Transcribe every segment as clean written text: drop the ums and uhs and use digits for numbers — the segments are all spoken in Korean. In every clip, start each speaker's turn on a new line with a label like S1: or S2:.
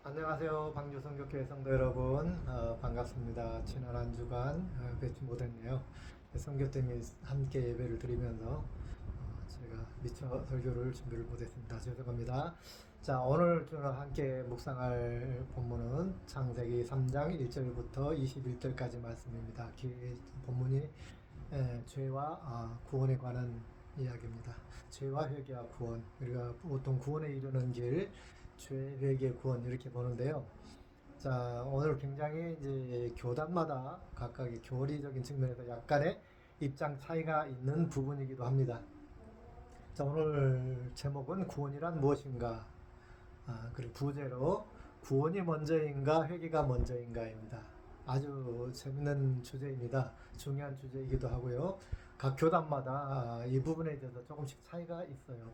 S1: 안녕하세요. 방주성교회 성도 여러분. 반갑습니다. 지난 한 주간 뵙지 못했네요. 성교 때문에 함께 예배를 드리면서 제가 미처 설교를 준비를 못했습니다. 죄송합니다. 자, 오늘 저는 함께 묵상할 본문은 창세기 3장 1절부터 21절까지 말씀입니다. 본문이 죄와 구원에 관한 이야기입니다. 죄와 회개와 구원, 우리가 보통 구원에 이르는 길, 죄, 회개, 구원 이렇게 보는데요. 자, 오늘 굉장히 이제 교단마다 각각의 교리적인 측면에서 약간의 입장 차이가 있는 부분이기도 합니다. 자, 오늘 제목은 구원이란 무엇인가? 그리고 부제로 구원이 먼저인가, 회개가 먼저인가입니다. 아주 재밌는 주제입니다. 중요한 주제이기도 하고요. 각 교단마다 이 부분에 대해서 조금씩 차이가 있어요.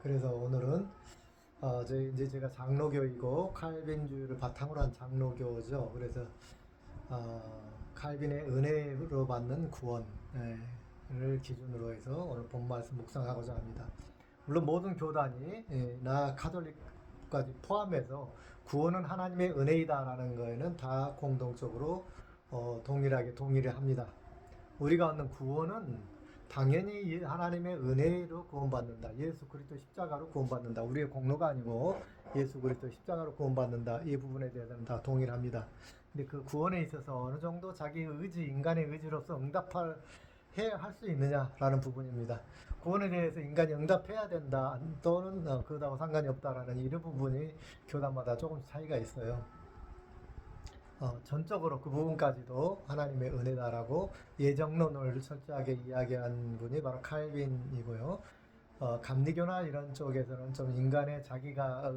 S1: 그래서 오늘은 이제 제가 장로교이고 칼빈주의를 바탕으로 한 장로교죠. 그래서 칼빈의 은혜로 받는 구원을 기준으로 해서 오늘 본 말씀 묵상하고자 합니다. 물론 모든 교단이 나 가톨릭까지 포함해서 구원은 하나님의 은혜이다라는 거에는 다 공동적으로 동일하게 동의를 합니다. 우리가 얻는 구원은 당연히 하나님의 은혜로 구원받는다. 예수 그리스도 십자가로 구원받는다. 우리의 공로가 아니고 예수 그리스도 십자가로 구원받는다. 이 부분에 대해서는 다 동일합니다. 근데 그 구원에 있어서 어느 정도 자기 의지, 인간의 의지로서 할 수 있느냐라는 부분입니다. 구원에 대해서 인간이 응답해야 된다. 또는 그거하고 상관이 없다라는 이런 부분이 교단마다 조금씩 차이가 있어요. 전적으로 그 부분까지도 하나님의 은혜다라고 예정론을 철저하게 이야기한 분이 바로 칼빈이고요. 감리교나 이런 쪽에서는 좀 인간의 자기가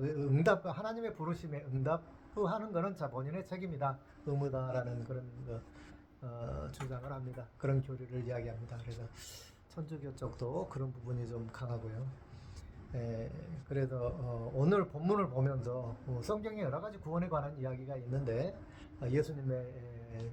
S1: 하나님의 부르심에 응답하는 것은 본인의 책임이다, 의무다라는 그런 주장을 합니다. 그런 교리를 이야기합니다. 그래서 천주교 쪽도 그런 부분이 좀 강하고요. 그래서 오늘 본문을 보면서 성경에 여러 가지 구원에 관한 이야기가 있는데 예수님의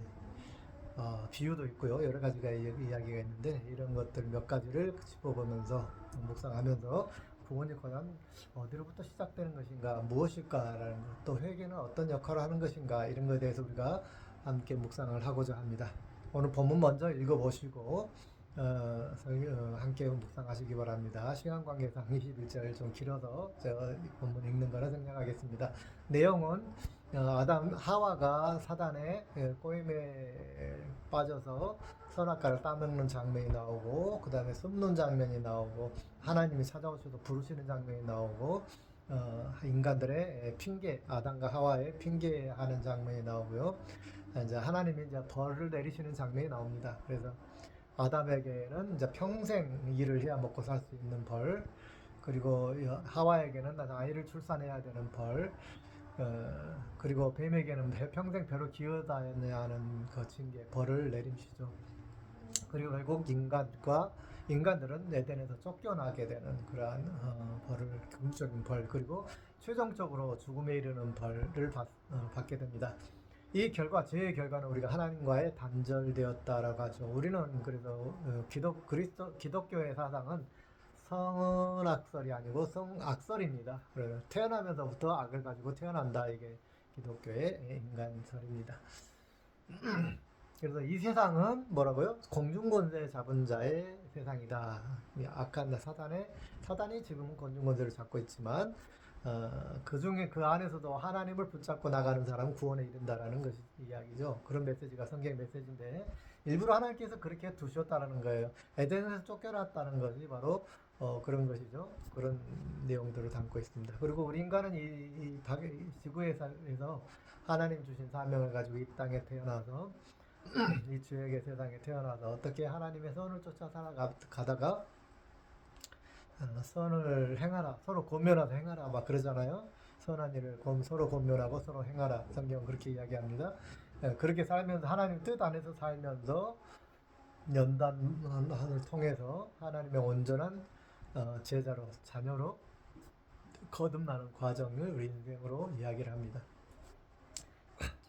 S1: 비유도 있고요. 여러 가지가 이야기가 있는데 이런 것들 몇 가지를 짚어보면서 묵상하면서 구원이 과연 어디로부터 시작되는 것인가, 무엇일까라는 것, 또 회개는 어떤 역할을 하는 것인가, 이런 것에 대해서 우리가 함께 묵상을 하고자 합니다. 오늘 본문 먼저 읽어보시고 함께 묵상하시기 바랍니다. 시간 관계상 21절 좀 길어서 제가 본문 읽는 거라 생략하겠습니다. 내용은 아담 하와가 사단의 꼬임에 빠져서 선악과를 따먹는 장면이 나오고, 그 다음에 숨는 장면이 나오고, 하나님이 찾아오셔서 부르시는 장면이 나오고, 인간들의 핑계, 아담과 하와의 핑계하는 장면이 나오고요. 이제 하나님이 이제 벌을 내리시는 장면이 나옵니다. 그래서 아담에게는 이제 평생 일을 해야 먹고 살 수 있는 벌, 그리고 하와에게는 아이를 출산해야 되는 벌, 그리고 뱀에게는 평생 배로 기어다녀야 하는 그 징계, 벌을 내림시죠. 그리고 결국 인간들은 에덴에서 쫓겨나게 되는 그러한 벌을, 궁극적인 벌, 그리고 최종적으로 죽음에 이르는 벌을 받게 됩니다. 이 죄의 결과는 우리가 하나님과의 단절되었다라고 하죠. 우리는 그래서 기독교의 사상은 성은악설이 아니고 성악설입니다. 그래서 태어나면서부터 악을 가지고 태어난다. 이게 기독교의 인간설입니다. 그래서 이 세상은 뭐라고요? 공중권세 잡은 자의 세상이다. 악한 사단이 지금 공중권세를 잡고 있지만 그 중에 그 안에서도 하나님을 붙잡고 나가는 사람은 구원에 이른다라는 것이 이야기죠. 그런 메시지가 성경의 메시지인데 일부러 하나님께서 그렇게 두셨다는 거예요. 에덴에서 쫓겨났다는 것이 바로 그런 것이죠. 그런 내용들을 담고 있습니다. 그리고 우리 인간은 이 지구에서 하나님 주신 사명을 가지고 이 땅에 태어나서 이 죄악의 세상에 태어나서 어떻게 하나님의 선을 쫓아 살아가다가 선을 행하라, 서로 권면하서 행하라 막 그러잖아요. 선한 일을 서로 권면하고 서로 행하라. 성경은 그렇게 이야기합니다. 그렇게 살면서 하나님 뜻 안에서 살면서 연단을 통해서 하나님의 온전한 제자로, 자녀로 거듭나는 과정을 우리 인생으로 이야기를 합니다.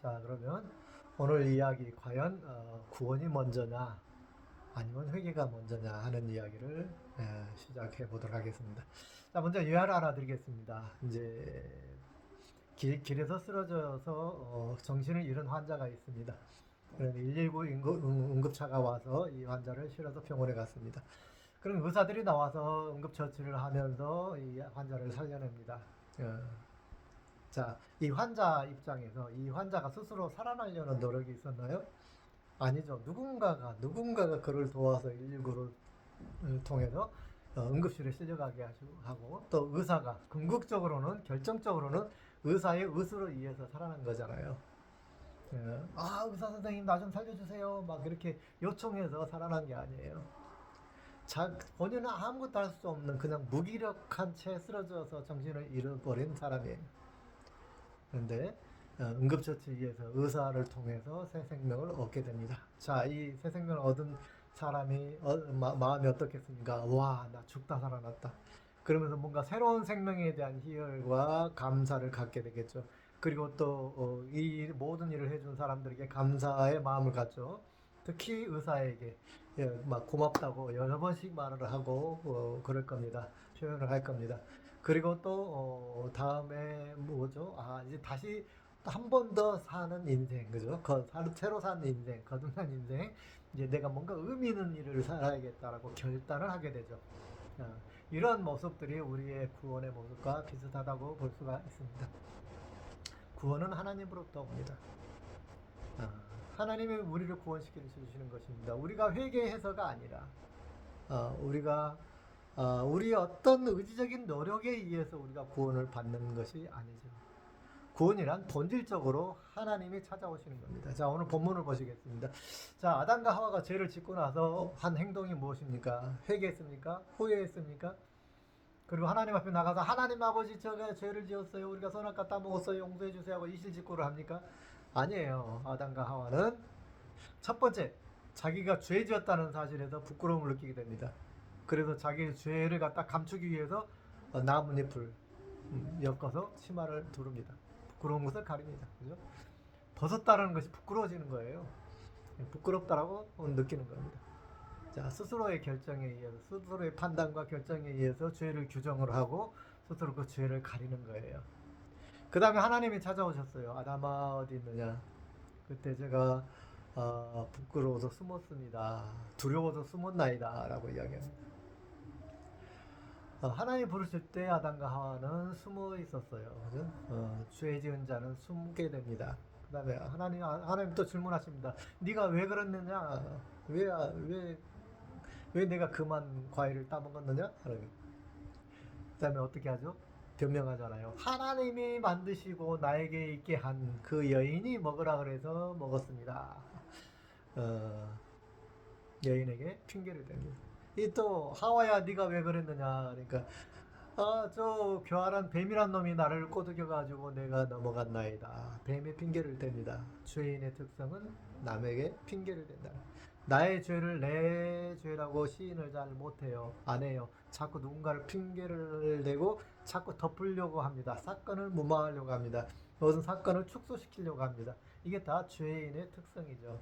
S1: 자, 그러면 오늘 이야기 과연 구원이 먼저냐 아니면 회개가 먼저냐 하는 이야기를 시작해 보도록 하겠습니다. 자, 먼저 요약을 하나 드리겠습니다. 이제 길에서 쓰러져서 정신을 잃은 환자가 있습니다. 그런데 119 응급차가 와서 이 환자를 실어서 병원에 갔습니다. 그럼 의사들이 나와서 응급처치를 하면서 이 환자를 살려냅니다. 자, 이 환자 입장에서 이 환자가 스스로 살아나려는 노력이 있었나요? 아니죠. 누군가가 그를 도와서 119를 통해서 응급실에 실려가게 하고 또 의사가 궁극적으로는 결정적으로는 의사의 의수로 의해서 살아난 거잖아요. 아, 의사 선생님 나 좀 살려주세요. 막 이렇게 요청해서 살아난 게 아니에요. 본인은 아무것도 할 수 없는 그냥 무기력한 채 쓰러져서 정신을 잃어버린 사람이에요. 그런데 응급처치에 의해서 의사를 통해서 새 생명을 얻게 됩니다. 자, 이 새 생명을 얻은 사람이 마음이 어떻겠습니까? 와, 나 죽다 살아났다. 그러면서 뭔가 새로운 생명에 대한 희열과 감사를 갖게 되겠죠. 그리고 또 이 모든 일을 해준 사람들에게 감사의 마음을 갖죠. 특히 의사에게 막 고맙다고 여러 번씩 말을 하고 그럴 겁니다. 표현을 할 겁니다. 그리고 또 다음에 뭐죠? 아, 이제 다시 한 번 더 사는 인생, 그죠? 새로 사는 인생, 거듭난 인생. 이제 내가 뭔가 의미 있는 일을 살아야겠다라고 결단을 하게 되죠. 이런 모습들이 우리의 구원의 모습과 비슷하다고 볼 수가 있습니다. 구원은 하나님으로부터 옵니다. 하나님이 우리를 구원시켜 주시는 것입니다. 우리가 회개해서가 아니라 우리가 우리 어떤 의지적인 노력에 의해서 우리가 구원을 받는 것이 아니죠. 구원이란 본질적으로 하나님이 찾아오시는 겁니다. 자, 오늘 본문을 보시겠습니다. 자, 아담과 하와가 죄를 짓고 나서 한 행동이 무엇입니까? 회개했습니까? 후회했습니까? 그리고 하나님 앞에 나가서 하나님 아버지 제가 죄를 지었어요. 우리가 선악과 따먹었어요. 용서해 주세요 하고 이실직고를 합니까? 아니에요. 아담과 하와는 첫 번째, 자기가 죄 지었다는 사실에서 부끄러움을 느끼게 됩니다. 그래서 자기의 죄를 갖다 감추기 위해서 나뭇잎을 엮어서 치마를 두릅니다. 부끄러운 것을 가립니다. 그죠? 벗었다는 것이 부끄러워지는 거예요. 부끄럽다라고 느끼는 겁니다. 자, 스스로의 결정에 의해서, 스스로의 판단과 결정에 의해서 죄를 규정을 하고 스스로 그 죄를 가리는 거예요. 그 다음에 하나님이 찾아오셨어요. 아담아 어디 있느냐? 그때 제가 부끄러워서 숨었습니다. 두려워서 숨었나이다 라고 이야기합니다. 하나님 부르실 때 아담과 하와는 숨어 있었어요. 그죠? 죄 지은 자는 숨게 됩니다. 그 다음에 하나님 또 질문하십니다. 네가 왜 그랬느냐? 왜 내가 그만 과일을 따먹었느냐? 그 다음에 어떻게 하죠? 변명하잖아요. 하나님이 만드시고 나에게 있게 한 그 여인이 먹으라 그래서 먹었습니다. 여인에게 핑계를 댑니다. 이 또 하와야 네가 왜 그랬느냐? 그러니까 저 교활한 뱀이란 놈이 나를 꼬드겨 가지고 내가 넘어갔나이다. 뱀의 핑계를 댑니다. 죄인의 특성은 남에게 핑계를 댄다. 나의 죄를 내 죄라고 시인을 잘 못해요. 안 해요. 자꾸 누군가를 핑계를 대고 자꾸 덮으려고 합니다. 사건을 무마하려고 합니다. 무슨 사건을 축소시키려고 합니다. 이게 다 죄인의 특성이죠.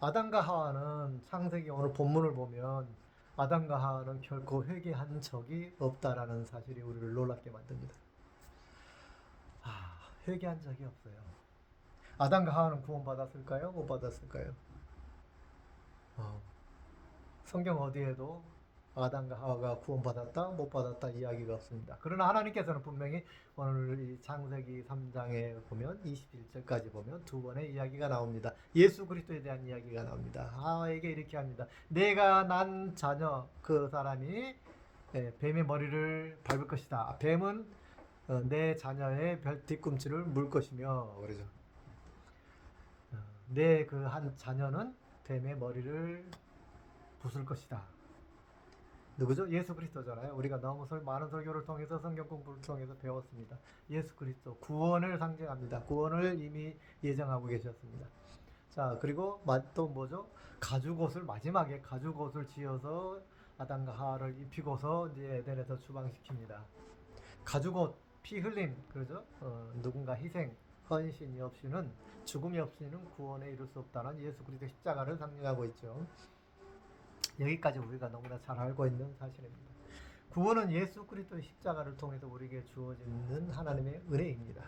S1: 아담과 하와는 창세기 오늘 본문을 보면 아담과 하와는 결코 회개한 적이 없다라는 사실이 우리를 놀랍게 만듭니다. 회개한 적이 없어요. 아담과 하와는 구원받았을까요? 못 받았을까요? 성경 어디에도 아담과 하와가 구원받았다, 못 받았다 이야기가 없습니다. 그러나 하나님께서는 분명히 오늘 이 창세기 3장에 보면 21절까지 보면 두 번의 이야기가 나옵니다. 예수 그리스도에 대한 이야기가 나옵니다. 하와에게 이렇게 합니다. 내가 난 자녀 그 사람이 뱀의 머리를 밟을 것이다. 뱀은 내 자녀의 뒤꿈치를 물 것이며 그러죠. 내 그 한 자녀는 뱀의 머리를 부술 것이다. 누구죠? 예수 그리스도잖아요. 우리가 너무 많은 설교를 통해서 성경 공부를 통해서 배웠습니다. 예수 그리스도 구원을 상징합니다. 구원을 이미 예정하고 계셨습니다. 자, 그리고 또 뭐죠? 가죽옷을 마지막에 가죽옷을 지어서 아담과 하와를 입히고서 이제 에덴에서 추방시킵니다. 가죽옷, 피 흘림, 그러죠? 누군가 희생, 헌신이 없이는 죽음이 없이는 구원에 이룰 수 없다는 예수 그리스도 십자가를 상징하고 있죠. 여기까지 우리가 너무나 잘 알고 있는 사실입니다. 구원은 예수 그리스도의 십자가를 통해서 우리에게 주어지는 하나님의 은혜입니다.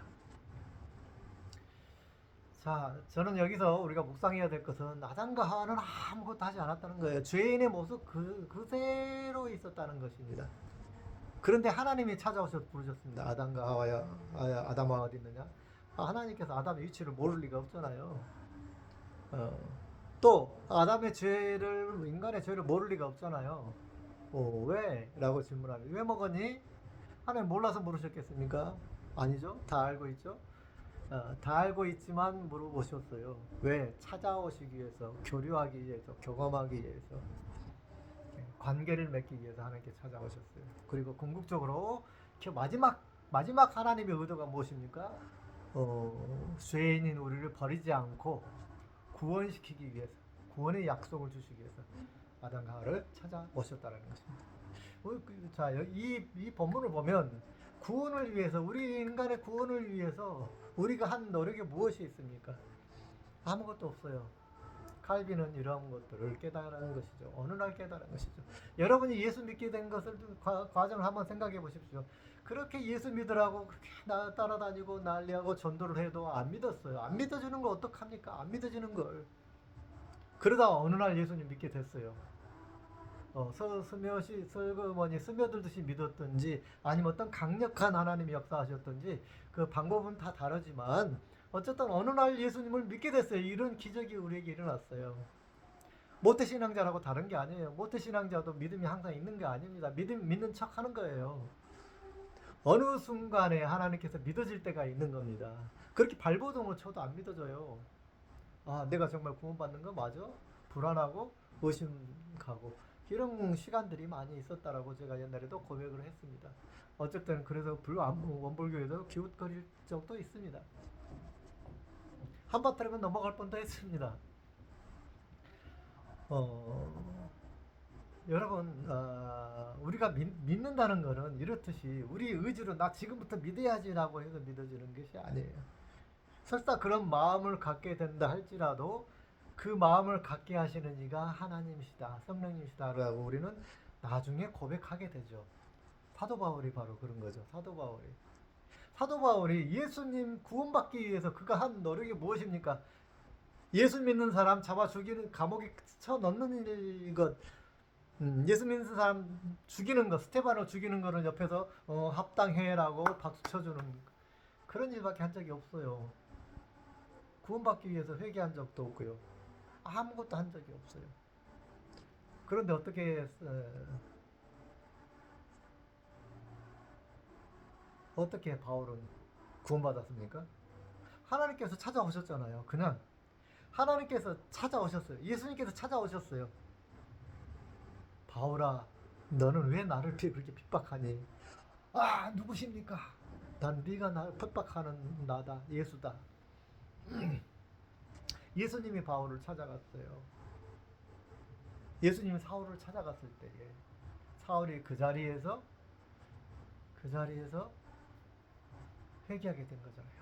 S1: 자, 저는 여기서 우리가 묵상해야 될 것은 아담과 하와는 아무것도 하지 않았다는 거예요. 죄인의 모습 그대로 있었다는 것입니다. 그런데 하나님이 찾아오셔서 부르셨습니다. 아담과 하와야, 아담아 어디 있느냐? 하나님께서 아담의 위치를 모를 리가 없잖아요. 또 아담의 죄를, 인간의 죄를 모를 리가 없잖아요. 왜? 라고 질문하면 왜 먹었니? 하나님 몰라서 물으셨겠습니까? 아니죠. 다 알고 있죠. 다 알고 있지만 물어보셨어요. 왜? 찾아오시기 위해서, 교류하기 위해서, 경험하기 위해서, 관계를 맺기 위해서 하나님께 찾아오셨어요. 그리고 궁극적으로 마지막 하나님의 의도가 무엇입니까? 죄인인 우리를 버리지 않고 구원시키기 위해서, 구원의 약속을 주시기 위해서 아담과 하와를 찾아오셨다는 것입니다. 자, 이 본문을 보면 구원을 위해서, 우리 인간의 구원을 위해서 우리가 한 노력이 무엇이 있습니까? 아무것도 없어요. 칼빈은 이러한 것들을 깨달은 것이죠. 어느 날 깨달은 것이죠. 여러분이 예수 믿게 된 것을 과정을 한번 생각해 보십시오. 그렇게 예수 믿으라고 그렇게 따라다니고 난리하고 전도를 해도 안 믿었어요. 안 믿어주는 걸 어떡합니까? 안 믿어주는 걸. 그러다 어느 날 예수님 믿게 됐어요. 슬그머니 스며들듯이 믿었든지 아니면 어떤 강력한 하나님이 역사하셨든지 그 방법은 다 다르지만 어쨌든 어느 날 예수님을 믿게 됐어요. 이런 기적이 우리에게 일어났어요. 모태신앙자라고 다른 게 아니에요. 모태신앙자도 믿음이 항상 있는 게 아닙니다. 믿는 척 하는 거예요. 어느 순간에 하나님께서 믿어질 때가 있는 겁니다. 그렇게 발버둥을 쳐도 안 믿어져요. 내가 정말 구원받는 거 맞아? 불안하고 의심가고 이런 시간들이 많이 있었다라고 제가 옛날에도 고백을 했습니다. 어쨌든 그래서 원불교에도 기웃거릴 적도 있습니다. 한바탕이면 넘어갈 뻔도 했습니다. 여러분, 우리가 믿는다는 것은 이렇듯이 우리 의지로 나 지금부터 믿어야지라고 해서 믿어지는 것이 아니에요. 설사 그런 마음을 갖게 된다 할지라도 그 마음을 갖게 하시는 이가 하나님이시다, 성령님이시다라고 우리는 나중에 고백하게 되죠. 사도 바울이 바로 그런 거죠. 사도 바울이 예수님 구원받기 위해서 그가 한 노력이 무엇입니까? 예수 믿는 사람 잡아 죽이는, 감옥에 쳐 넣는 것, 예수 믿는 사람 죽이는 것, 스테반을 죽이는 거는 옆에서 합당해라고 박수 쳐주는 그런 일밖에 한 적이 없어요. 구원받기 위해서 회개한 적도 없고요. 아무것도 한 적이 없어요. 그런데 어떻게 바울은 구원받았습니까? 하나님께서 찾아오셨잖아요. 그냥 하나님께서 찾아오셨어요. 예수님께서 찾아오셨어요. 바울아, 너는 왜 나를 그렇게 핍박하니? 누구십니까? 난 네가 나를 핍박하는 나다, 예수다. 예수님이 바울을 찾아갔어요. 예수님이 사울을 찾아갔을 때에 사울이 그 자리에서 회개하게 된 거잖아요.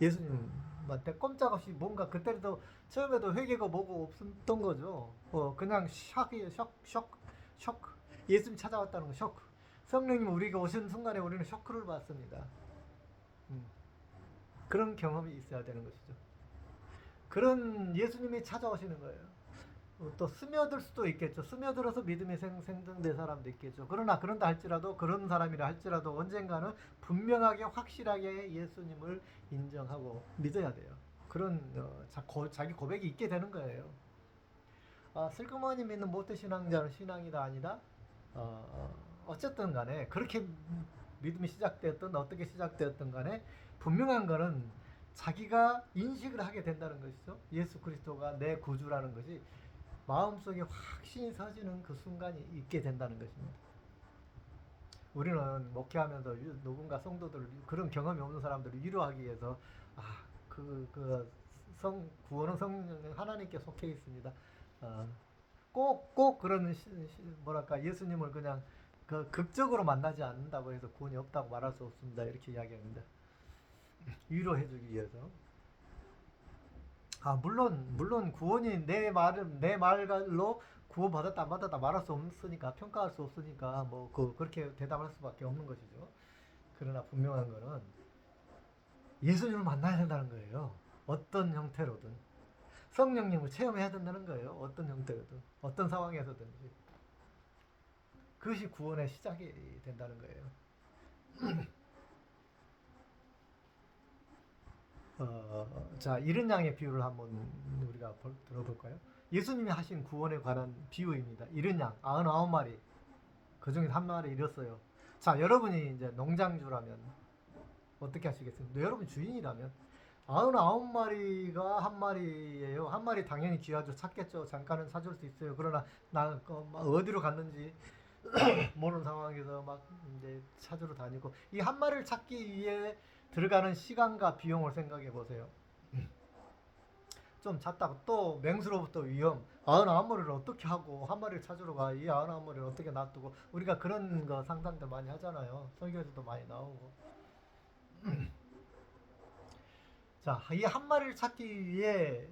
S1: 예수님한테 꼼짝없이 뭔가 그때도 처음에도 회개가 뭐고 없었던 거죠. 그냥 샥이에요. shock. 예수님 찾아왔다는 거 쇼크. 성령님 우리가 오신 순간에 우리는 쇼크를 받습니다. 그런 경험이 있어야 되는 것이죠. 그런 예수님이 찾아오시는 거예요. 또 스며들 수도 있겠죠. 스며들어서 믿음이 생성된 사람도 있겠죠. 그런다 할지라도, 그런 사람이라 할지라도 언젠가는 분명하게 확실하게 예수님을 인정하고 믿어야 돼요. 그런 자기 고백이 있게 되는 거예요. 슬그머니 믿는 모태신앙자는 신앙이다 아니다? 어쨌든 간에 그렇게 믿음이 시작되었든 어떻게 시작되었든 간에 분명한 거는 자기가 인식을 하게 된다는 것이죠. 예수 그리스도가 내 구주라는 것이 마음속에 확신이 서지는 그 순간이 있게 된다는 것입니다. 우리는 목회하면서 누군가 성도들, 그런 경험이 없는 사람들을 위로하기 위해서 구원은 성령 하나님께 속해 있습니다. 꼭 그런 예수님을 그냥 극적으로 만나지 않는다고 해서 구원이 없다고 말할 수 없습니다. 이렇게 이야기합니다. 위로해주기 위해서. 물론 구원이 내 말로 구원받았다 안 받았다 말할 수 없으니까 평가할 수 없으니까 뭐 그렇게 대답할 수밖에 없는 것이죠. 그러나 분명한 거는 예수님을 만나야 된다는 거예요. 어떤 형태로든 성령님을 체험해야 된다는 거예요. 어떤 형태로든 어떤 상황에서든지 그것이 구원의 시작이 된다는 거예요. 자, 이른 양의 비유를 한번 우리가 들어볼까요? 예수님이 하신 구원에 관한 비유입니다. 이른 양, 99마리. 그 중에 한 마리 잃었어요. 자, 여러분이 이제 농장주라면 어떻게 하시겠습니까? 여러분 주인이라면 99마리가 한 마리예요. 한 마리 당연히 귀하죠. 찾겠죠. 잠깐은 찾을 수 있어요. 그러나 나 어디로 갔는지 모르는 상황에서 막 이제 찾으러 다니고 이 한 마리를 찾기 위해 들어가는 시간과 비용을 생각해 보세요. 좀 찾다가 또 맹수로부터 위험. 99마리를 어떻게 하고 한 마리를 찾으러 가. 이 99마리를 어떻게 놔두고 우리가 그런 거 상상도 많이 하잖아요. 설교에서도 많이 나오고. 자, 이 한 마리를 찾기 위해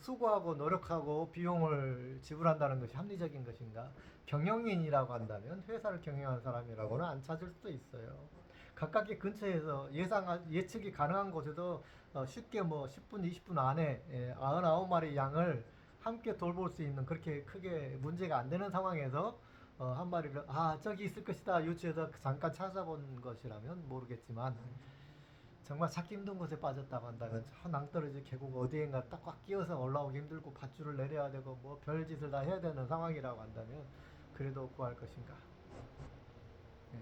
S1: 수고하고 노력하고 비용을 지불한다는 것이 합리적인 것인가? 경영인이라고 한다면 회사를 경영하는 사람이라고는 안 찾을 수도 있어요. 가깝게 근처에서 예측이 가능한 곳에도 쉽게 뭐 10분, 20분 안에 99마리 양을 함께 돌볼 수 있는 그렇게 크게 문제가 안 되는 상황에서 한 마리를 저기 있을 것이다 유치해서 잠깐 찾아본 것이라면 모르겠지만 정말 찾기 힘든 곳에 빠졌다고 한다면 저 낭떠러지 계곡 어디엔가 딱 꽉 끼어서 올라오기 힘들고 밧줄을 내려야 되고 뭐 별짓을 다 해야 되는 상황이라고 한다면 그래도 구할 것인가? 네.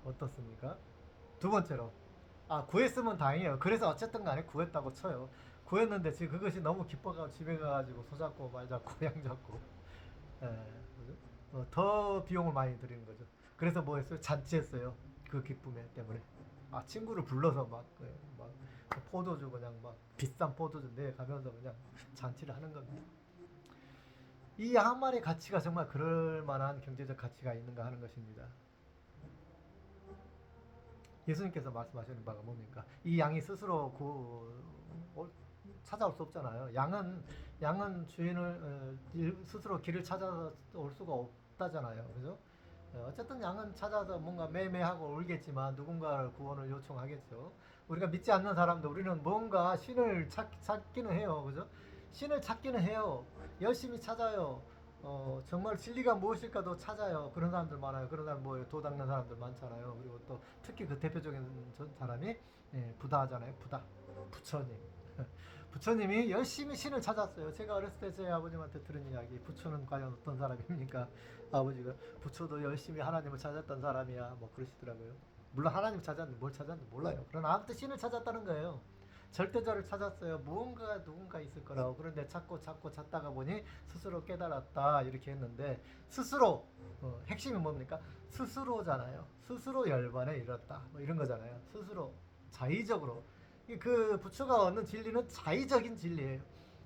S1: 어떻습니까? 두 번째로 구했으면 다행이에요. 그래서 어쨌든 간에 구했다고 쳐요. 구했는데 지금 그것이 너무 기뻐가지고 집에 가가지고 소잡고 말 잡고 양 잡고 더 비용을 많이 들이는 거죠. 그래서 뭐 했어요? 잔치했어요. 그 기쁨 때문에. 친구를 불러서 막 포도주 그냥 막 비싼 포도주 내가면서 그냥 잔치를 하는 겁니다. 이 한 마리의 가치가 정말 그럴 만한 경제적 가치가 있는가 하는 것입니다. 예수님께서 말씀하시는 바가 뭡니까? 이 양이 스스로 찾아올 수 없잖아요. 양은 주인을 스스로 길을 찾아서 올 수가 없다잖아요. 그죠? 어쨌든 양은 찾아서 뭔가 매매하고 울겠지만 누군가를 구원을 요청하겠죠. 우리가 믿지 않는 사람도 우리는 뭔가 신을 찾기는 해요. 그죠? 신을 찾기는 해요. 열심히 찾아요. 정말 진리가 무엇일까도 찾아요. 그런 사람들 많아요. 그런 사람 뭐 도닦는 사람들 많잖아요. 그리고 또 특히 그 대표적인 사람이 부다잖아요. 부처님. 부처님이 열심히 신을 찾았어요. 제가 어렸을 때 제 아버님한테 들은 이야기. 부처는 과연 어떤 사람입니까? 아버지가 부처도 열심히 하나님을 찾았던 사람이야. 뭐 그러시더라고요. 물론 하나님을 찾았는데 뭘 찾았는지 몰라요. 그러나 아무튼 신을 찾았다는 거예요. 절대자를 찾았어요. 누군가 있을 거라고. 그런데 찾고 찾다가 보니 스스로 깨달았다 이렇게 했는데 스스로 핵심이 뭡니까? 스스로잖아요. 스스로 열반에 이뤘다 뭐 이런 거잖아요. 스스로 자의적으로 그 부처가 얻는 진리는 자의적인 진리예요.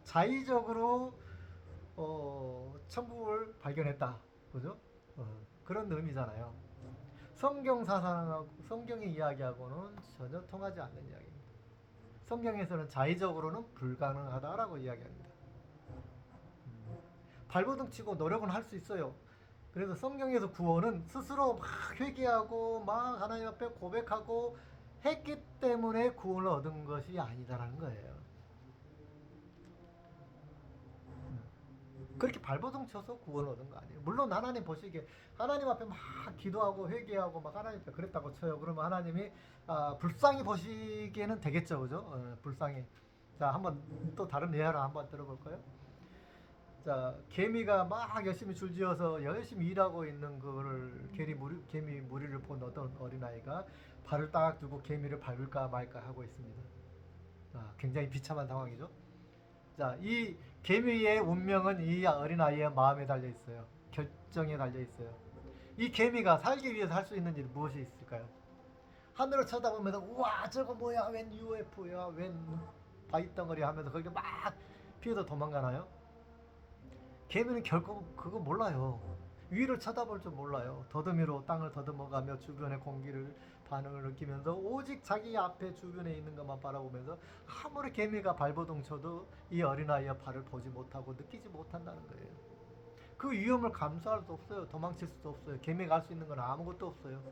S1: 자의적으로 천국을 발견했다. 그죠? 그런 의미잖아요. 성경 사상하고 성경의 이야기하고는 전혀 통하지 않는 이야기입니다. 성경에서는 자의적으로는 불가능하다라고 이야기합니다. 발버둥 치고 노력은 할 수 있어요. 그래서 성경에서 구원은 스스로 막 회개하고 막 하나님 앞에 고백하고 했기 때문에 구원을 얻은 것이 아니다라는 거예요. 그렇게 발버둥 쳐서 구원을 얻은 거 아니에요. 물론 하나님 보시기에 하나님 앞에 막 기도하고 회개하고 막 하나님 앞에 그랬다고 쳐요. 그러면 하나님이 불쌍히 보시기에는 되겠죠, 그죠? 불쌍히. 자, 한번 또 다른 예화를 한번 들어볼까요? 자, 개미가 막 열심히 줄지어서 열심히 일하고 있는 그거를 개미 무리를 본 어떤 어린아이가 발을 딱 두고 개미를 밟을까 말까 하고 있습니다. 굉장히 비참한 상황이죠. 자, 이 개미의 운명은 이 어린아이의 마음에 달려 있어요. 결정에 달려 있어요. 이 개미가 살기 위해서 할 수 있는 일이 무엇이 있을까요? 하늘을 쳐다보면서 우와 저거 뭐야 웬 UFO야 웬 바위덩어리 하면서 거기 막 피해서 도망가나요? 개미는 결코 그거 몰라요. 위를 쳐다볼 줄 몰라요. 더듬이로 땅을 더듬어가며 주변의 공기를 반응을 느끼면서 오직 자기 앞에 주변에 있는 것만 바라보면서 아무리 개미가 발버둥 쳐도 이 어린아이의 발을 보지 못하고 느끼지 못한다는 거예요. 그 위험을 감수할 수 없어요. 도망칠 수도 없어요. 개미가 할 수 있는 건 아무것도 없어요.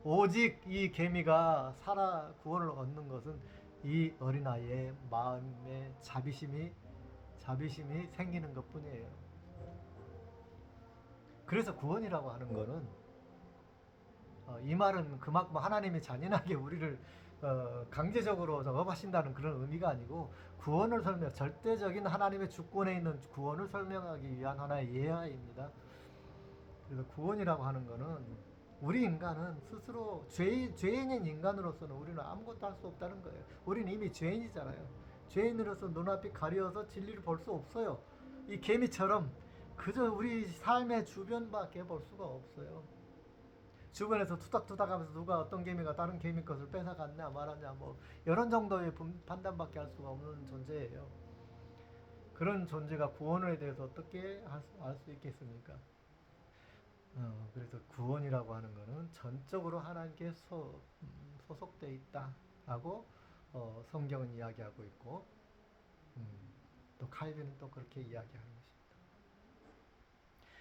S1: 오직 이 개미가 살아 구원을 얻는 것은 이 어린아이의 마음에 자비심이 생기는 것뿐이에요. 그래서 구원이라고 하는 거는 이 말은 그만큼 하나님이 잔인하게 우리를 강제적으로 작업하신다는 그런 의미가 아니고 구원을 절대적인 하나님의 주권에 있는 구원을 설명하기 위한 하나의 예화입니다. 그래서 구원이라고 하는 거는 우리 인간은 스스로 죄인인 인간으로서는 우리는 아무것도 할 수 없다는 거예요. 우리는 이미 죄인이잖아요. 죄인으로서 눈앞이 가려워서 진리를 볼 수 없어요. 이 개미처럼 그저 우리 삶의 주변밖에 볼 수가 없어요. 주변에서 투닥투닥하면서 누가 어떤 개미가 다른 개미 것을 뺏어갔냐 말았냐 뭐 이런 정도의 판단밖에 할 수가 없는 존재예요. 그런 존재가 구원에 대해서 어떻게 알 수 있겠습니까? 그래서 구원이라고 하는 것은 전적으로 하나님께 소속되어 있다라고 성경은 이야기하고 있고 또 칼빈은 또 그렇게 이야기하는 것입니다.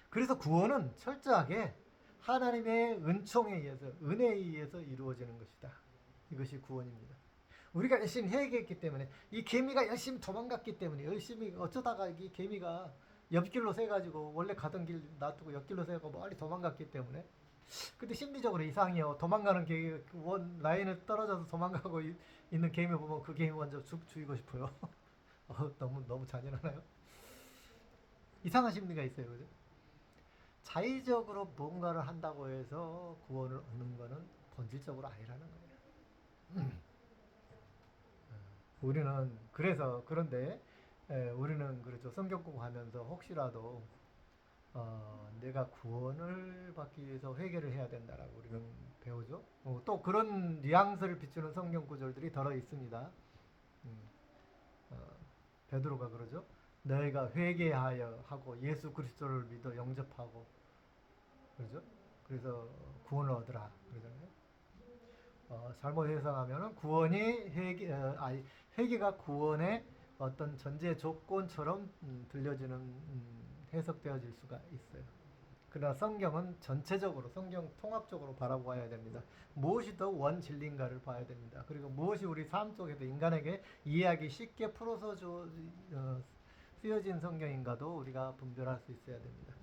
S1: 그래서 구원은 철저하게 하나님의 은총에 의해서 은혜에 의해서 이루어지는 것이다. 이것이 구원입니다. 우리가 열심히 회개했기 때문에 이 개미가 열심히 도망갔기 때문에 열심히 어쩌다가 이 개미가 옆길로 새가지고 원래 가던 길 놔두고 옆길로 새고 멀리 도망갔기 때문에 근데 심리적으로 이상해요. 도망가는 개미 원 라인을 떨어져서 도망가고 있는 개미 보면 그 개미 먼저 죽이고 싶어요. 너무 잔인하나요? 이상한 심리가 있어요. 그죠? 자의적으로 뭔가를 한다고 해서 구원을 얻는 거는 본질적으로 아니라는 거예요. 우리는 그런데 우리는 그렇죠. 성경 공부하면서 혹시라도 내가 구원을 받기 위해서 회개를 해야 된다라고 우리는 배우죠. 또 그런 뉘앙스를 비추는 성경 구절들이 들어 있습니다. 베드로가 그러죠. 너희가 회개하여 하고 예수 그리스도를 믿어 영접하고 그러죠. 그래서 구원을 얻으라 그러잖아요. 잘못 해석하면은 구원이 회개가 구원의 어떤 전제 조건처럼 들려지는 해석되어질 수가 있어요. 그러나 성경은 전체적으로 성경 통합적으로 바라봐야 됩니다. 무엇이 더 원진리인가를 봐야 됩니다. 그리고 무엇이 우리 삶 속에서 인간에게 이해하기 쉽게 풀어서 쓰여진 성경인가도 우리가 분별할 수 있어야 됩니다.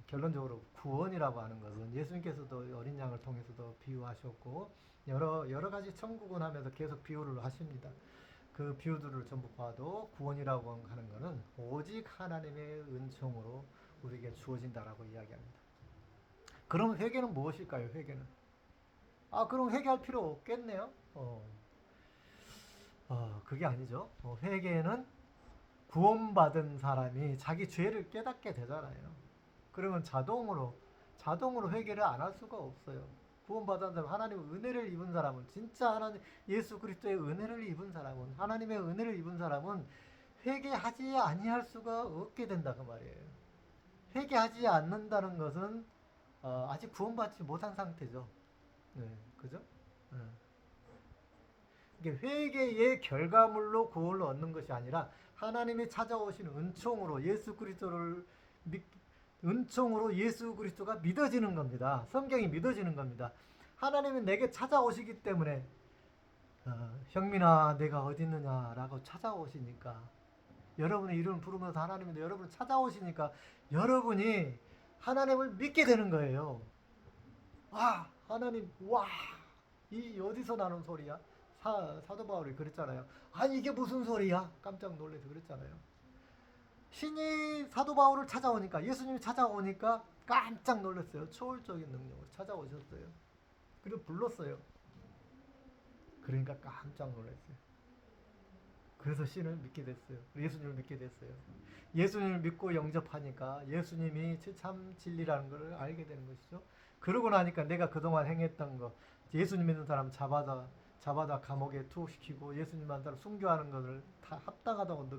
S1: 결론적으로 구원이라고 하는 것은 예수님께서도 어린 양을 통해서도 비유하셨고 여러 가지 천국은 하면서 계속 비유를 하십니다. 그 비유들을 전부 봐도 구원이라고 하는 것은 오직 하나님의 은총으로 우리에게 주어진다라고 이야기합니다. 그럼 회개는 무엇일까요? 회개는 그럼 회개할 필요 없겠네요. 그게 아니죠. 회개는 구원받은 사람이 자기 죄를 깨닫게 되잖아요. 그러면 자동으로 회개를 안 할 수가 없어요. 구원받은 사람, 하나님의 은혜를 입은 사람은 진짜 예수 그리스도의 은혜를 입은 사람은 하나님의 은혜를 입은 사람은 회개하지 아니할 수가 없게 된다 그 말이에요. 회개하지 않는다는 것은 아직 구원받지 못한 상태죠. 네, 그죠? 네. 이게 회개의 결과물로 구원을 얻는 것이 아니라 하나님이 찾아오신 은총으로 예수 그리스도가 믿어지는 겁니다. 성경이 믿어지는 겁니다. 하나님이 내게 찾아오시기 때문에 형민아 내가 어디 있느냐라고 찾아오시니까 여러분의 이름을 부르면서 하나님이 여러분을 찾아오시니까 여러분이 하나님을 믿게 되는 거예요. 하나님 이 어디서 나는 소리야? 사도 바울이 그랬잖아요. 아니 이게 무슨 소리야? 깜짝 놀라서 그랬잖아요. 신이 사도 바울을 찾아오니까 예수님이 찾아오니까 깜짝 놀랐어요. 초월적인 능력으로 찾아오셨어요. 그리고 불렀어요. 그러니까 깜짝 놀랐어요. 그래서 신을 믿게 됐어요. 예수님을 믿게 됐어요. 예수님을 믿고 영접하니까 예수님이 참 진리라는 걸 알게 되는 것이죠. 그러고 나니까 내가 그동안 행했던 거 예수님 믿는 사람 잡아다 감옥에 투옥시키고 예수님 만나러 순교하는 것을 다 합당하다고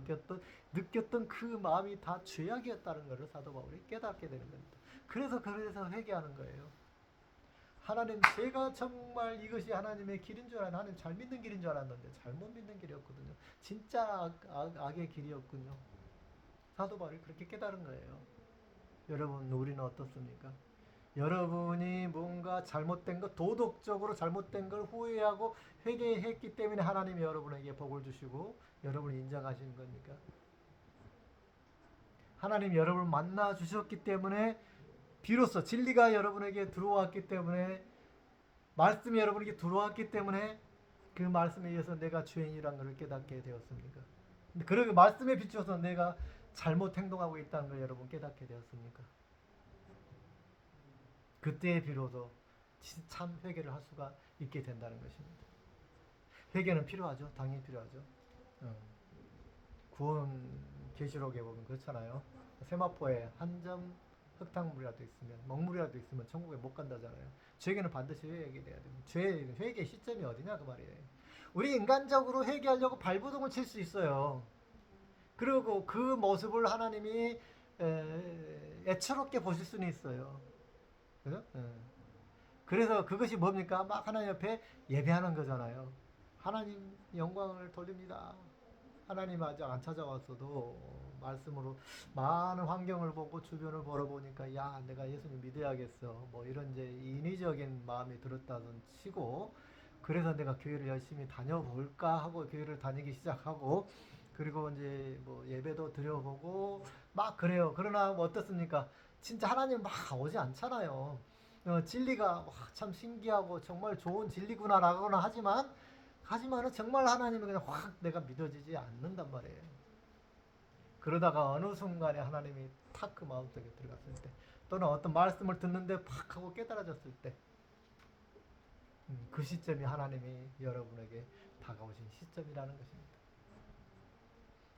S1: 느꼈던 그 마음이 다 죄악이었다는 것을 사도 바울이 깨닫게 되는 겁니다. 그래서 회개하는 거예요. 하나님, 제가 정말 이것이 하나님의 길인 줄 알았는데, 하나님 잘 믿는 길인 줄 알았는데 잘못 믿는 길이었거든요. 진짜 악의 길이었군요. 사도 바울이 그렇게 깨달은 거예요. 여러분, 우리는 어떻습니까? 여러분이 뭔가 잘못된 것, 도덕적으로 잘못된 걸 후회하고 회개했기 때문에 하나님이 여러분에게 복을 주시고 여러분을 인정하시는 겁니까? 하나님 여러분을 만나 주셨기 때문에 비로소 진리가 여러분에게 들어왔기 때문에 말씀이 여러분에게 들어왔기 때문에 그 말씀에 의해서 내가 죄인이라는 것을 깨닫게 되었습니까? 그러게 말씀에 비추어서 내가 잘못 행동하고 있다는 걸 여러분 깨닫게 되었습니까? 그때 비로소 참 회개를 할 수가 있게 된다는 것입니다. 회개는 필요하죠. 당연히 필요하죠. 구원 계시록에 보면 그렇잖아요. 세마포에 한 점 흙탕물이라도 있으면, 먹물이라도 있으면 천국에 못 간다잖아요. 죄에게는 반드시 회개돼야 됩니다. 회개의 시점이 어디냐 그 말이에요. 우리 인간적으로 회개하려고 발버둥을 칠 수 있어요. 그리고 그 모습을 하나님이 애처롭게 보실 수는 있어요. 그죠? 그래서 그것이 뭡니까? 막 하나님 옆에 예배하는 거잖아요. 하나님 영광을 돌립니다. 하나님 아직 안 찾아왔어도 말씀으로 많은 환경을 보고 주변을 보러보니까 야 내가 예수님 믿어야겠어. 뭐 이런 이제 인위적인 마음이 들었다던 치고 그래서 내가 교회를 열심히 다녀볼까 하고 교회를 다니기 시작하고 그리고 이제 뭐 예배도 드려보고 막 그래요. 그러나 뭐 어떻습니까? 진짜 하나님 막 오지 않잖아요. 진리가 와, 참 신기하고 정말 좋은 진리구나라고는 하지만은 정말 하나님은 그냥 확 내가 믿어지지 않는단 말이에요. 그러다가 어느 순간에 하나님이 탁 그 마음속에 들어갔을 때 또는 어떤 말씀을 듣는데 팍 하고 깨달아졌을 때 그 시점이 하나님이 여러분에게 다가오신 시점이라는 것입니다.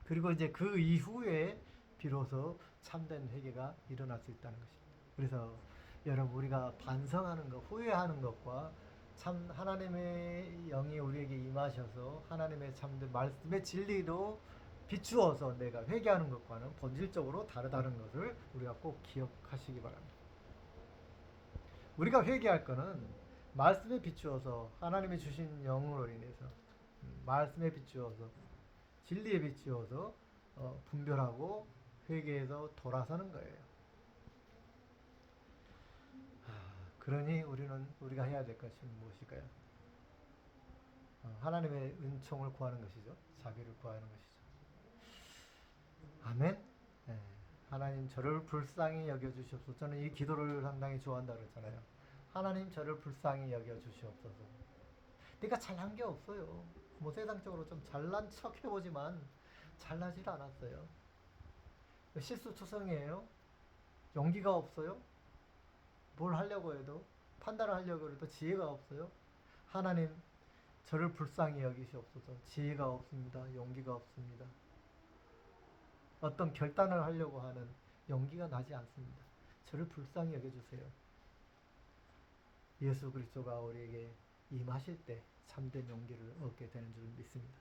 S1: 그리고 이제 그 이후에 비로소 참된 회개가 일어날 수 있다는 것입니다. 그래서 여러분 우리가 반성하는 것, 후회하는 것과 참 하나님의 영이 우리에게 임하셔서 하나님의 참된 말씀의 진리로 비추어서 내가 회개하는 것과는 본질적으로 다르다는 것을 우리가 꼭 기억하시기 바랍니다. 우리가 회개할 것은 말씀에 비추어서 하나님이 주신 영으로 인해서 말씀에 비추어서 진리에 비추어서 분별하고 회개해서 돌아서는 거예요. 그러니 우리가 해야 될 것이 무엇일까요? 하나님의 은총을 구하는 것이죠. 자비를 구하는 것이죠. 아멘. 네. 하나님 저를 불쌍히 여겨주시옵소서. 저는 이 기도를 상당히 좋아한다 그랬잖아요. 하나님 저를 불쌍히 여겨주시옵소서. 내가 잘한 게 없어요. 뭐 세상적으로 좀 잘난 척 해보지만 잘나질 않았어요. 실수투성이에요. 용기가 없어요. 뭘 하려고 해도 판단을 하려고 해도 지혜가 없어요. 하나님 저를 불쌍히 여기시옵소서. 지혜가 없습니다. 용기가 없습니다. 어떤 결단을 하려고 하는 용기가 나지 않습니다. 저를 불쌍히 여겨주세요. 예수 그리스도가 우리에게 임하실 때 참된 용기를 얻게 되는 줄 믿습니다.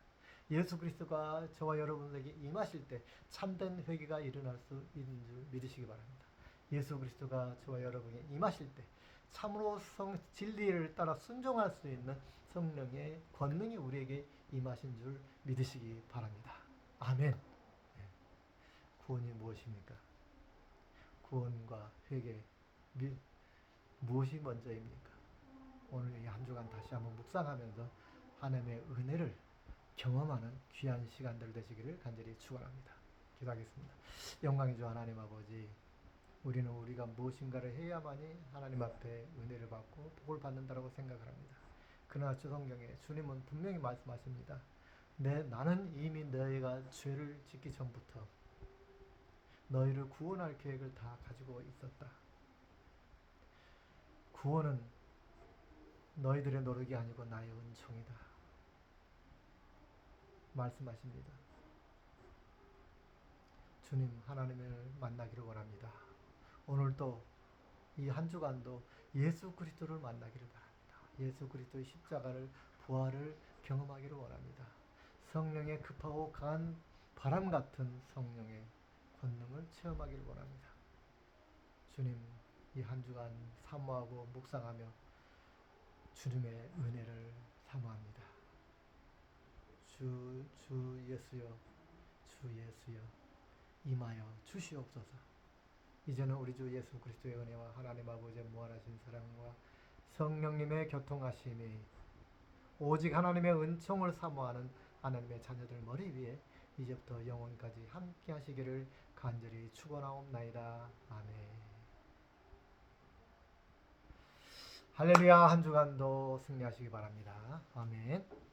S1: 예수 그리스도가 저와 여러분에게 임하실 때 참된 회개가 일어날 수 있는 줄 믿으시기 바랍니다. 예수 그리스도가 저와 여러분에게 임하실 때 참으로 진리를 따라 순종할 수 있는 성령의 권능이 우리에게 임하신 줄 믿으시기 바랍니다. 아멘. 구원이 무엇입니까? 구원과 회개 무엇이 먼저입니까? 오늘 이 한 주간 다시 한번 묵상하면서 하나님의 은혜를 경험하는 귀한 시간들 되시기를 간절히 축원합니다. 기도하겠습니다. 영광의 주 하나님 아버지, 우리는 우리가 무엇인가를 해야만이 하나님 앞에 은혜를 받고 복을 받는다고 생각을 합니다. 그러나 주 성경에 주님은 분명히 말씀하십니다. 나는 이미 너희가 죄를 짓기 전부터 너희를 구원할 계획을 다 가지고 있었다. 구원은 너희들의 노력이 아니고 나의 은총이다. 말씀하십니다. 주님 하나님을 만나기를 원합니다. 오늘도 이 한 주간도 예수 그리스도를 만나기를 바랍니다. 예수 그리스도의 십자가를 부활을 경험하기를 원합니다. 성령의 급하고 강한 바람 같은 성령의 권능을 체험하기를 원합니다. 주님, 이 한 주간 사모하고 묵상하며 주님의 은혜를 사모합니다. 주 예수여, 주 예수여, 임하여 주시옵소서. 이제는 우리 주 예수 그리스도의 은혜와 하나님 아버지의 무한하신 사랑과 성령님의 교통하심이 오직 하나님의 은총을 사모하는 하나님의 자녀들 머리 위에 이제부터 영원까지 함께 하시기를 간절히 축원하옵나이다. 아멘. 할렐루야. 한 주간도 승리하시기 바랍니다. 아멘.